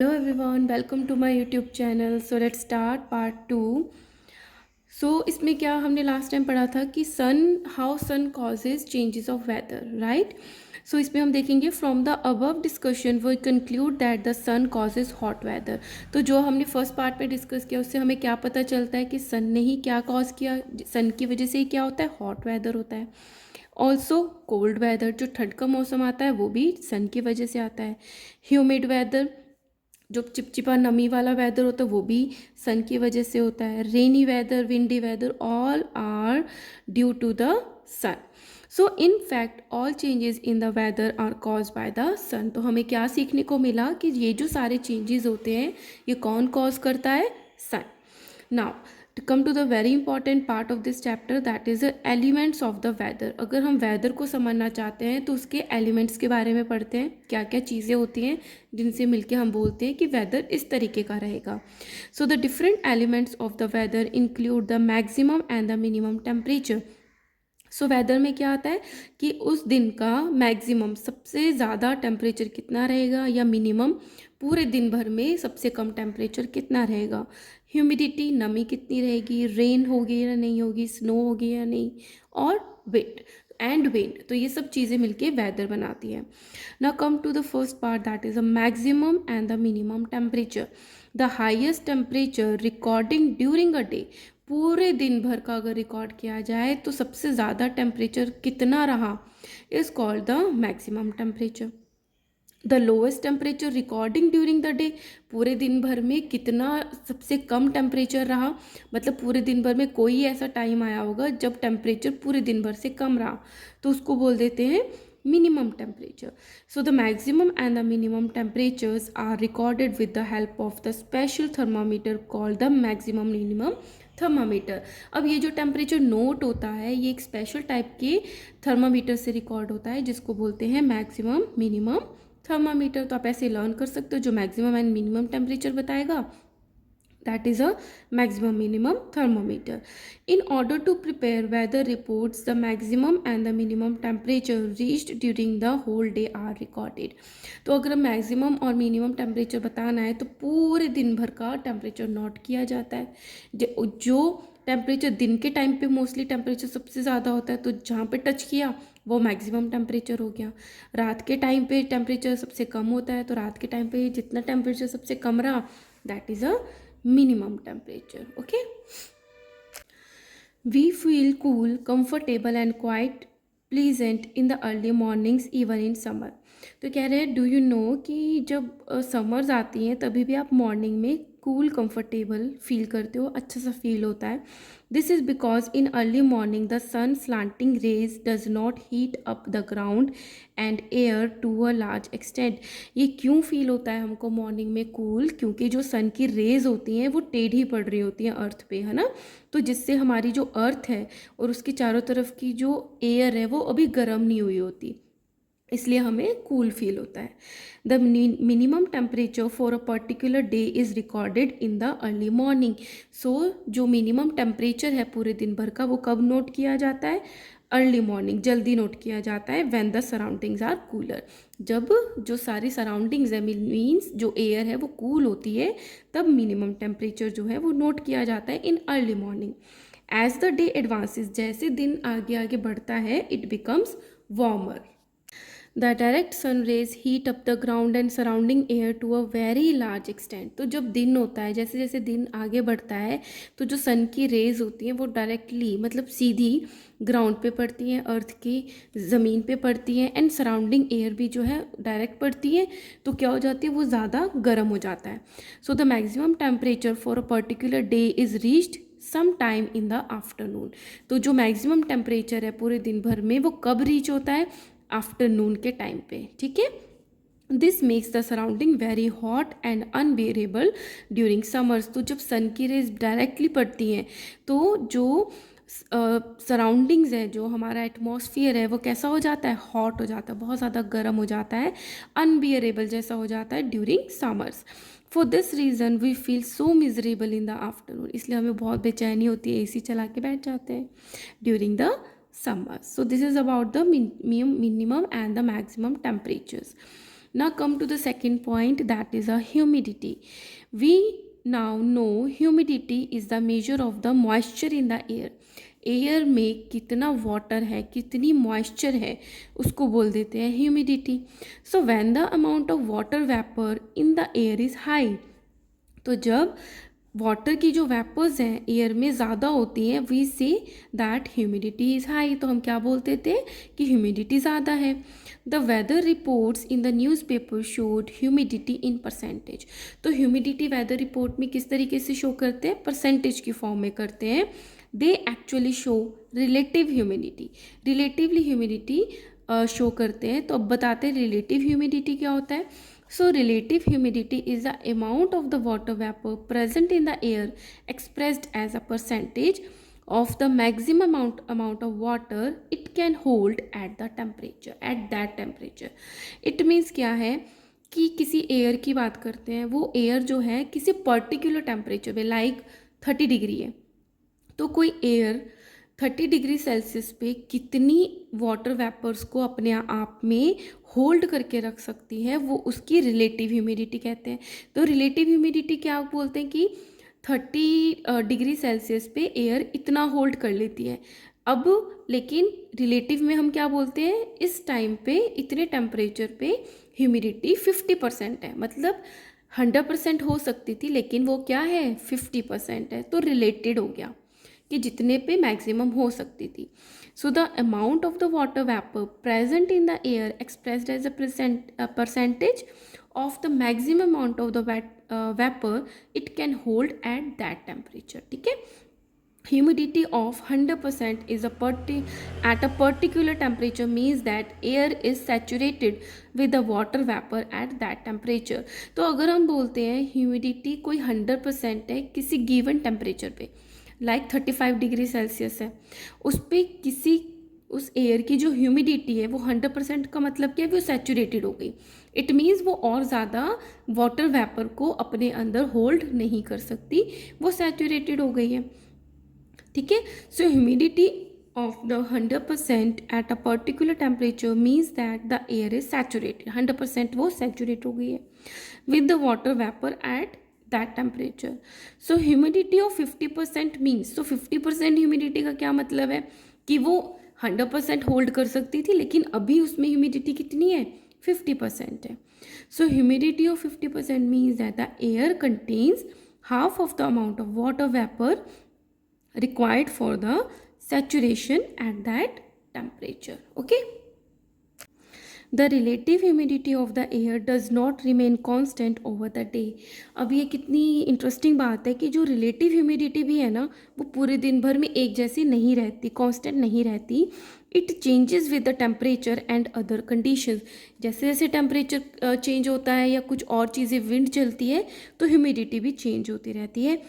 Hello everyone, welcome to my YouTube channel. So let's start part 2. इसमें क्या हमने last time पढ़ा था कि how sun causes changes of weather, right? इसमें हम देखेंगे from the above discussion we conclude that the sun causes hot weather. तो जो हमने फर्स्ट पार्ट में डिस्कस किया उससे हमें क्या पता चलता है कि सन ने ही क्या कॉज किया, सन की वजह से ही क्या होता है, हॉट वेदर होता है। ऑल्सो कोल्ड वेदर, जो ठंड का मौसम आता है वो भी सन की वजह से आता है। ह्यूमिड वेदर, जो चिपचिपा नमी वाला वेदर होता है वो भी सन की वजह से होता है। Rainy weather, windy weather, all are due to the sun. In fact all changes in the weather are cause by the sun. तो हमें क्या सीखने को मिला कि ये जो सारे चेंजेस होते हैं ये कौन कॉज करता है, sun. Now to come to the very important part of this chapter, that is the elements of the weather। अगर हम वेदर को समझना चाहते हैं तो उसके एलिमेंट्स के बारे में पढ़ते हैं, क्या क्या चीज़ें होती हैं जिनसे मिलके हम बोलते हैं कि वेदर इस तरीके का रहेगा। So the different elements of the weather include the maximum and the minimum temperature. Weather में क्या आता है कि उस दिन का मैक्सिमम, सबसे ज़्यादा टेम्परेचर कितना रहेगा, या मिनिमम पूरे दिन भर में सबसे कम टेम्परेचर कितना रहेगा। ह्यूमिडिटी, नमी कितनी रहेगी, रेन होगी या नहीं होगी, स्नो होगी या नहीं, और विंड। तो ये सब चीज़ें मिलके वेदर बनाती है। Now come to the first part, that is a maximum and the minimum temperature. The highest temperature recording during a day, पूरे दिन भर का अगर रिकॉर्ड किया जाए तो सबसे ज़्यादा टेम्परेचर कितना रहा, is called the maximum temperature. The lowest temperature recording during the day, पूरे दिन भर में कितना सबसे कम टेम्परेचर रहा, मतलब पूरे दिन भर में कोई ऐसा टाइम आया होगा जब टेम्परेचर पूरे दिन भर से कम रहा, तो उसको बोल देते हैं minimum temperature. So the maximum and the minimum temperatures are recorded with the help of the special thermometer called the maximum minimum thermometer. अब ये जो टेम्परेचर नोट होता है ये एक स्पेशल टाइप के थर्मामीटर से रिकॉर्ड होता है जिसको बोलते हैं मैक्सिमम मिनिमम थर्मामीटर। तो आप ऐसे लर्न कर सकते हो, जो मैक्सिमम एंड मिनिमम टेम्परेचर बताएगा that is a maximum minimum thermometer. In order to prepare weather reports, the maximum and the minimum temperature reached during the whole day are recorded। तो अगर मैक्सिमम और minimum temperature बताना है तो पूरे दिन भर का टेम्परेचर नोट किया जाता है। जो टेम्परेचर दिन के टाइम पे मोस्टली टेम्परेचर सबसे ज़्यादा होता है, तो जहाँ पे टच किया वो मैक्सिमम टेम्परेचर हो गया। रात के टाइम पे टेम्परेचर सबसे कम होता है, तो रात के टाइम पे जितना टेम्परेचर सबसे कम रहा that is a minimum temperature। Okay, we feel cool, comfortable and quite pleasant in the early mornings even in summer। तो कह रहे हैं डू यू नो कि जब समर्स आती हैं तभी भी आप मॉर्निंग में कूल कंफर्टेबल फील करते हो, अच्छा सा फील होता है। This is because in early morning the sun slanting rays does not heat up the ground and air to a large extent. ये क्यों फील होता है हमको मॉर्निंग में कूल, क्योंकि जो सन की रेज होती हैं वो टेढ़ी पड़ रही होती हैं अर्थ पे, है ना। तो जिससे हमारी जो अर्थ है और उसके चारों तरफ की जो एयर है वो अभी गर्म नहीं हुई होती, इसलिए हमें कूल फील होता है। The minimum temperature for a particular day is recorded in the early morning. जो मिनिमम टेम्परेचर है पूरे दिन भर का वो कब नोट किया जाता है, अर्ली मॉर्निंग, जल्दी नोट किया जाता है। When the surroundings are cooler, जब जो सारी सराउंडिंग्स है मीन्स जो एयर है वो कूल होती है, तब मिनिमम टेम्परेचर जो है वो नोट किया जाता है in early morning. As the day advances, जैसे दिन आगे आगे बढ़ता है, it becomes warmer. The direct sun rays heat up the ground and surrounding air to a very large extent. तो जब दिन होता है, जैसे जैसे दिन आगे बढ़ता है, तो जो सन की रेज होती हैं वो डायरेक्टली मतलब सीधी ग्राउंड पे पड़ती हैं, अर्थ की ज़मीन पे पड़ती हैं, एंड सराउंडिंग एयर भी जो है डायरेक्ट पड़ती है, तो क्या हो जाती है, वो ज़्यादा गर्म हो जाता है। So the maximum temperature for a particular day is reached some time in the afternoon. तो जो मैक्सिमम टेम्परेचर है पूरे दिन भर में वो कब रीच होता है, आफ्टरनून के टाइम पे, ठीक है। This makes the surrounding very hot and unbearable during summers. तो जब सन की रेज डायरेक्टली पड़ती हैं तो जो सराउंडिंग्स है, जो हमारा एटमॉस्फियर है वो कैसा हो जाता है, हॉट हो जाता है, बहुत ज़्यादा गर्म हो जाता है, अनबियरेबल जैसा हो जाता है during summers. For this reason we feel so miserable in the afternoon, इसलिए हमें बहुत बेचैनी होती है, एसी चला के बैठ जाते हैं during the summers। So this is about the minimum and the maximum temperatures। Now come to the second point, that is a humidity. We now know humidity is the measure of the moisture in the air. Air में कितना water है, कितनी moisture है, उसको बोल देते हैं humidity. So when the amount of water vapour in the air is high, तो जब वाटर की जो वेपर्स हैं एयर में ज़्यादा होती हैं, we say that humidity is high. तो हम क्या बोलते थे कि ह्यूमिडिटी ज़्यादा है. The weather reports in the newspaper showed humidity in percentage. तो ह्यूमिडिटी वेदर रिपोर्ट में किस तरीके से शो करते हैं, परसेंटेज की फॉर्म में करते हैं. They actually show relative humidity, relatively humidity show करते हैं. तो अब बताते हैं रिलेटिव ह्यूमिडिटी क्या होता है. So relative humidity is the amount of the water vapor present in the air expressed as a percentage of the maximum amount of water it can hold at the temperature, at that temperature. It means क्या है कि किसी air की बात करते हैं, वो air जो है किसी पर्टिकुलर टेम्परेचर पे लाइक 30 डिग्री है, तो कोई एयर 30 डिग्री सेल्सियस पे कितनी वाटर वेपर्स को अपने आप में होल्ड करके रख सकती है, वो उसकी रिलेटिव ह्यूमिडिटी कहते हैं. तो रिलेटिव ह्यूमिडिटी क्या बोलते हैं कि 30 डिग्री सेल्सियस पे एयर इतना होल्ड कर लेती है. अब लेकिन रिलेटिव में हम क्या बोलते हैं, इस टाइम पे इतने टेम्परेचर पे ह्यूमिडिटी 50% है, मतलब 100% हो सकती थी लेकिन वो क्या है 50% है. तो रिलेटेड हो गया कि जितने पे मैक्सिमम हो सकती थी. So the amount of the water vapour present in the air expressed as a percentage of the maximum amount of the vapour it can hold at that temperature. ठीक है. Humidity of 100% is at a particular temperature means that air is saturated with the water vapor at that temperature. तो अगर हम बोलते हैं humidity कोई 100% है किसी गिवन टेम्परेचर पे, लाइक 35 डिग्री सेल्सियस है, उस पर उस एयर की जो ह्यूमिडिटी है वो 100% का मतलब क्या है, वो सैचुरेटेड हो गई. इट मीन्स वो और ज़्यादा वाटर वेपर को अपने अंदर होल्ड नहीं कर सकती, वो सैचुरेटेड हो गई है. ठीक है. So humidity of the 100% at a particular temperature means that the air is saturated, 100% वो सैचुरेट हो गई है with the water vapour at that temperature. So humidity of 50% means, तो 50% ह्यूमिडिटी का क्या मतलब है कि वो 100% होल्ड कर सकती थी लेकिन अभी उसमें ह्यूमिडिटी कितनी है, 50% है. So humidity of 50% means that the air contains half of the amount of water vapour required for the saturation at that temperature. Okay. The relative humidity of the air does not remain constant over the day. अब ये कितनी interesting बात है कि जो relative humidity भी है ना, वो पूरे दिन भर में एक जैसी नहीं रहती, कांस्टेंट नहीं रहती. It changes with the temperature and other conditions. जैसे जैसे टेम्परेचर चेंज होता है या कुछ और चीज़ें, विंड चलती है, तो ह्यूमिडिटी भी चेंज होती रहती है.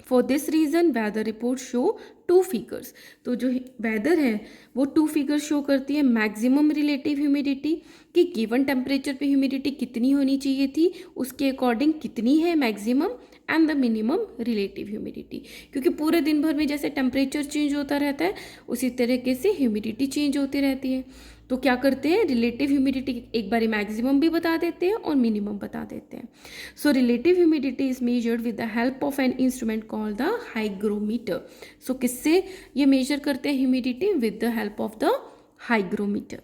For this reason weather report show 2 figures. तो जो वेदर है वो 2 फिगर्स शो करती है. मैक्सिमम रिलेटिव ह्यूमिडिटी कि गिवन टेम्परेचर पे ह्यूमिडिटी कितनी होनी चाहिए थी, उसके अकॉर्डिंग कितनी है maximum, and the minimum relative humidity. क्योंकि पूरे दिन भर में जैसे टेम्परेचर चेंज होता रहता है उसी तरीके से ह्यूमिडिटी चेंज होती रहती है. तो क्या करते हैं, रिलेटिव ह्यूमिडिटी एक बार मैक्सिमम भी बता देते हैं और मिनिमम बता देते हैं. So relative humidity is measured with the help of an instrument called the hygrometer. So किससे ये मेजर करते हैं humidity, with the help of the hygrometer.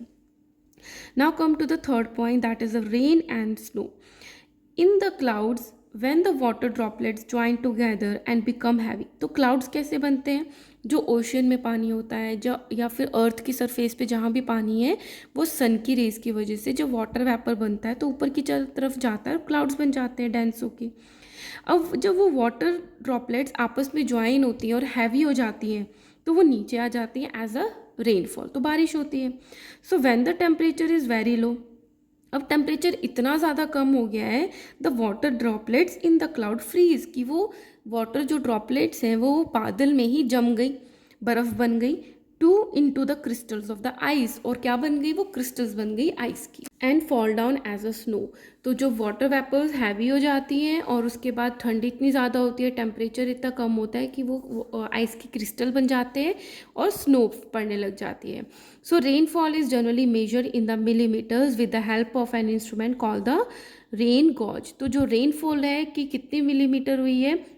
Now come to the third point, that is the rain and snow. In the clouds when the water droplets join together and become heavy. तो clouds कैसे बनते हैं, जो ocean में पानी होता है जो या फिर अर्थ की सरफेस पे जहाँ भी पानी है, वो सन की रेज की वजह से जो वाटर वेपर बनता है तो ऊपर की तरफ जाता है और क्लाउड्स बन जाते हैं डेंस होके. अब जब वो वाटर ड्रॉपलेट्स आपस में ज्वाइन होती हैं और हैवी हो जाती हैं तो वो नीचे आ जाती हैं एज अ रेनफॉल, तो बारिश होती है. So when the temperature is very low, अब टेम्परेचर इतना ज़्यादा कम हो गया है, the water droplets in the cloud freeze, कि वो वाटर जो ड्रॉपलेट्स हैं वो बादल में ही जम गई, बर्फ़ बन गई, into the crystals of the ice, और क्या बन गई, वो क्रिस्टल्स बन गई आइस की, and fall down as a snow. तो जो वाटर वेपर्स हैवी हो जाती हैं और उसके बाद ठंड इतनी ज़्यादा होती है, टेम्परेचर इतना कम होता है कि वो आइस की क्रिस्टल बन जाते हैं और स्नो पड़ने लग जाती है। So rainfall is generally measured in the millimetres with the help of an instrument called the rain gauge. तो जो रेनफॉल है कि कितनी मिलीमीटर हुई है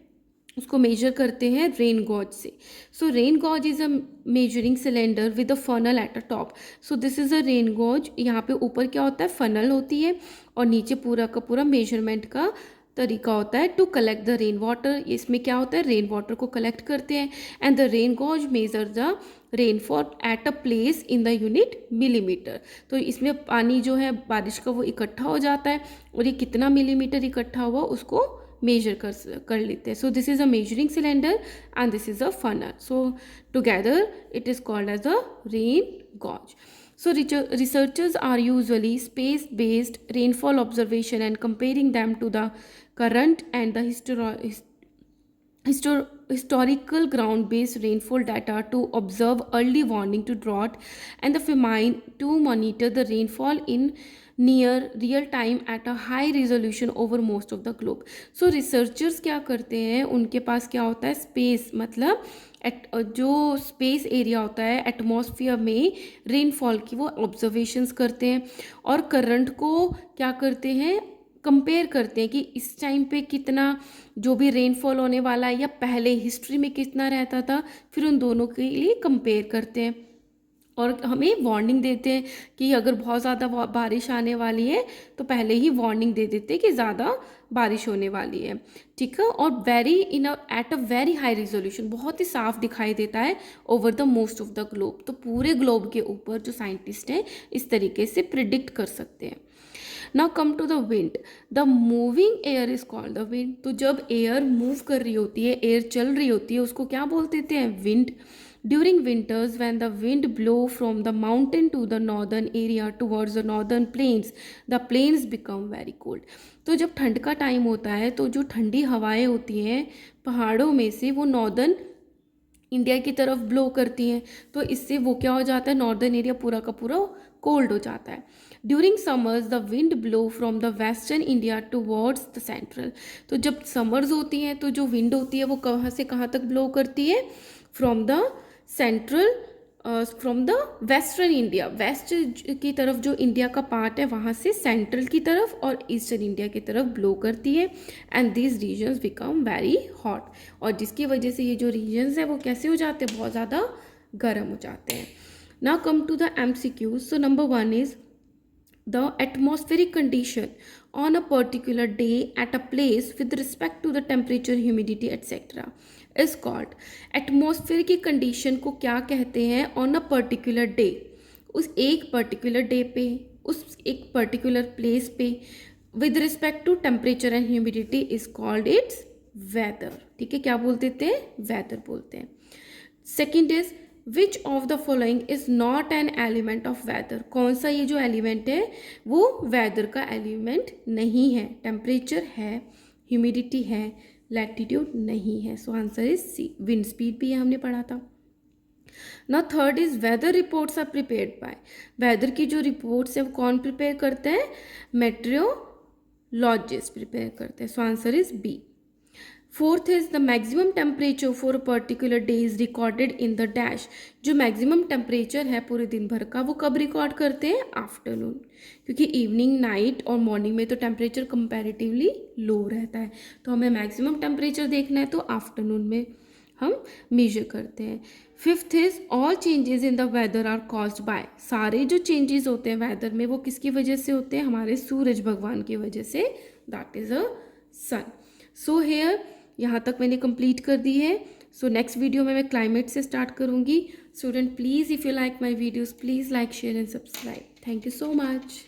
उसको मेजर करते हैं रेन गॉज से। So rain gauge is a measuring cylinder with a funnel at a top. So this is a rain gauge. यहाँ पे ऊपर क्या होता है, फनल होती है, और नीचे पूरा का पूरा मेजरमेंट का तरीका होता है to collect the rain water. इसमें क्या होता है, रेन वाटर को कलेक्ट करते हैं, and the rain gauge measure the rainfall at a place in the unit millimetre. तो इसमें पानी जो है बारिश का वो इकट्ठा हो जाता है, और ये कितना मिलीमीटर इकट्ठा हुआ उसको मेजर कर लेते हैं। So this is a measuring cylinder and this is a funnel. So together it is called as a rain gauge. So researchers are usually space-based rainfall observation and comparing them to the current and the historical ground-based rainfall data to observe early warning to drought and the famine, to monitor the rainfall in near real time at a high resolution over most of the globe. So researchers क्या करते हैं, उनके पास क्या होता है, space मतलब जो space area होता है एटमॉस्फेयर में रेनफॉल की वो ऑब्जर्वेशंस करते हैं, और करंट को क्या करते हैं, कंपेयर करते हैं कि इस टाइम पे कितना जो भी रेनफॉल होने वाला है या पहले हिस्ट्री में कितना रहता था, फिर उन दोनों के लिए कंपेयर करते हैं और हमें वार्निंग देते हैं कि अगर बहुत ज़्यादा बारिश आने वाली है तो पहले ही वार्निंग दे देते हैं कि ज़्यादा बारिश होने वाली है, ठीक है। और at a very high resolution, बहुत ही साफ दिखाई देता है over the most of the globe. तो पूरे ग्लोब के ऊपर जो साइंटिस्ट हैं इस तरीके से प्रिडिक्ट कर सकते हैं। Now come to the wind. The moving air is called the wind. तो जब एयर मूव कर रही होती है, एयर चल रही होती है, उसको क्या बोल देते हैं, wind. During winters, when the wind blow from the mountain to the northern area towards the northern plains, the plains become very cold. तो जब ठंड का टाइम होता है तो जो ठंडी हवाएं होती हैं पहाड़ों में से वो नॉर्दर्न इंडिया की तरफ ब्लो करती हैं, तो इससे वो क्या हो जाता है, नॉर्दर्न एरिया पूरा का पूरा कोल्ड हो जाता है। During summers the wind blow from the western India towards the central. तो जब समर्स होती हैं तो जो विंड होती है वो कहाँ से कहाँ तक ब्लो करती है, from the central, from the western India, west की तरफ जो इंडिया का पार्ट है वहाँ से सेंट्रल की तरफ और ईस्टर्न इंडिया की तरफ ब्लो करती है, and these regions become very hot. और जिसकी वजह से ये जो रीजन्स है वो कैसे हो जाते हैं, बहुत ज़्यादा गर्म हो जाते हैं। Now come to the MCQs. So number 1 is the atmospheric condition on a particular day at a place with respect to the temperature, humidity, etc. is called. Atmosphere की कंडीशन को क्या कहते हैं, ऑन अ पर्टिकुलर डे, उस एक particular day पे, उस एक पर्टिकुलर प्लेस पे, with respect to temperature and humidity is called its weather. ठीक है, क्या बोल देते हैं, वेदर बोलते हैं। Second is which of the following is not an element of weather. कौन सा ये जो एलिमेंट है वो वेदर का एलिमेंट नहीं है, टेम्परेचर है, ह्यूमिडिटी है, लैटिट्यूड नहीं है। So answer is C, wind speed भी हमने पढ़ा था। ना third is weather reports are prepared by. Weather की जो रिपोर्ट्स है वो कौन प्रिपेयर करते हैं, मेट्रियोलॉजिस्ट प्रिपेयर करते हैं। So answer is B. Fourth is the maximum temperature for a particular day is recorded in the dash. जो मैक्सिमम टेम्परेचर है पूरे दिन भर का वो कब रिकॉर्ड करते हैं, आफ्टरनून, क्योंकि इवनिंग, नाइट और मॉर्निंग में तो टेम्परेचर कंपैरेटिवली लो रहता है, तो हमें मैक्सिमम टेम्परेचर देखना है तो आफ्टरनून में हम मेजर करते हैं। Fifth is all changes in the weather are caused by. सारे जो चेंजेस होते हैं वेदर में वो किसकी वजह से होते हैं, हमारे सूरज भगवान की वजह से, that is a sun. So here यहाँ तक मैंने कंप्लीट कर दी है। सो नेक्स्ट वीडियो में मैं क्लाइमेट से स्टार्ट करूँगी। Student please if you like my videos please like, share and subscribe. Thank you so much.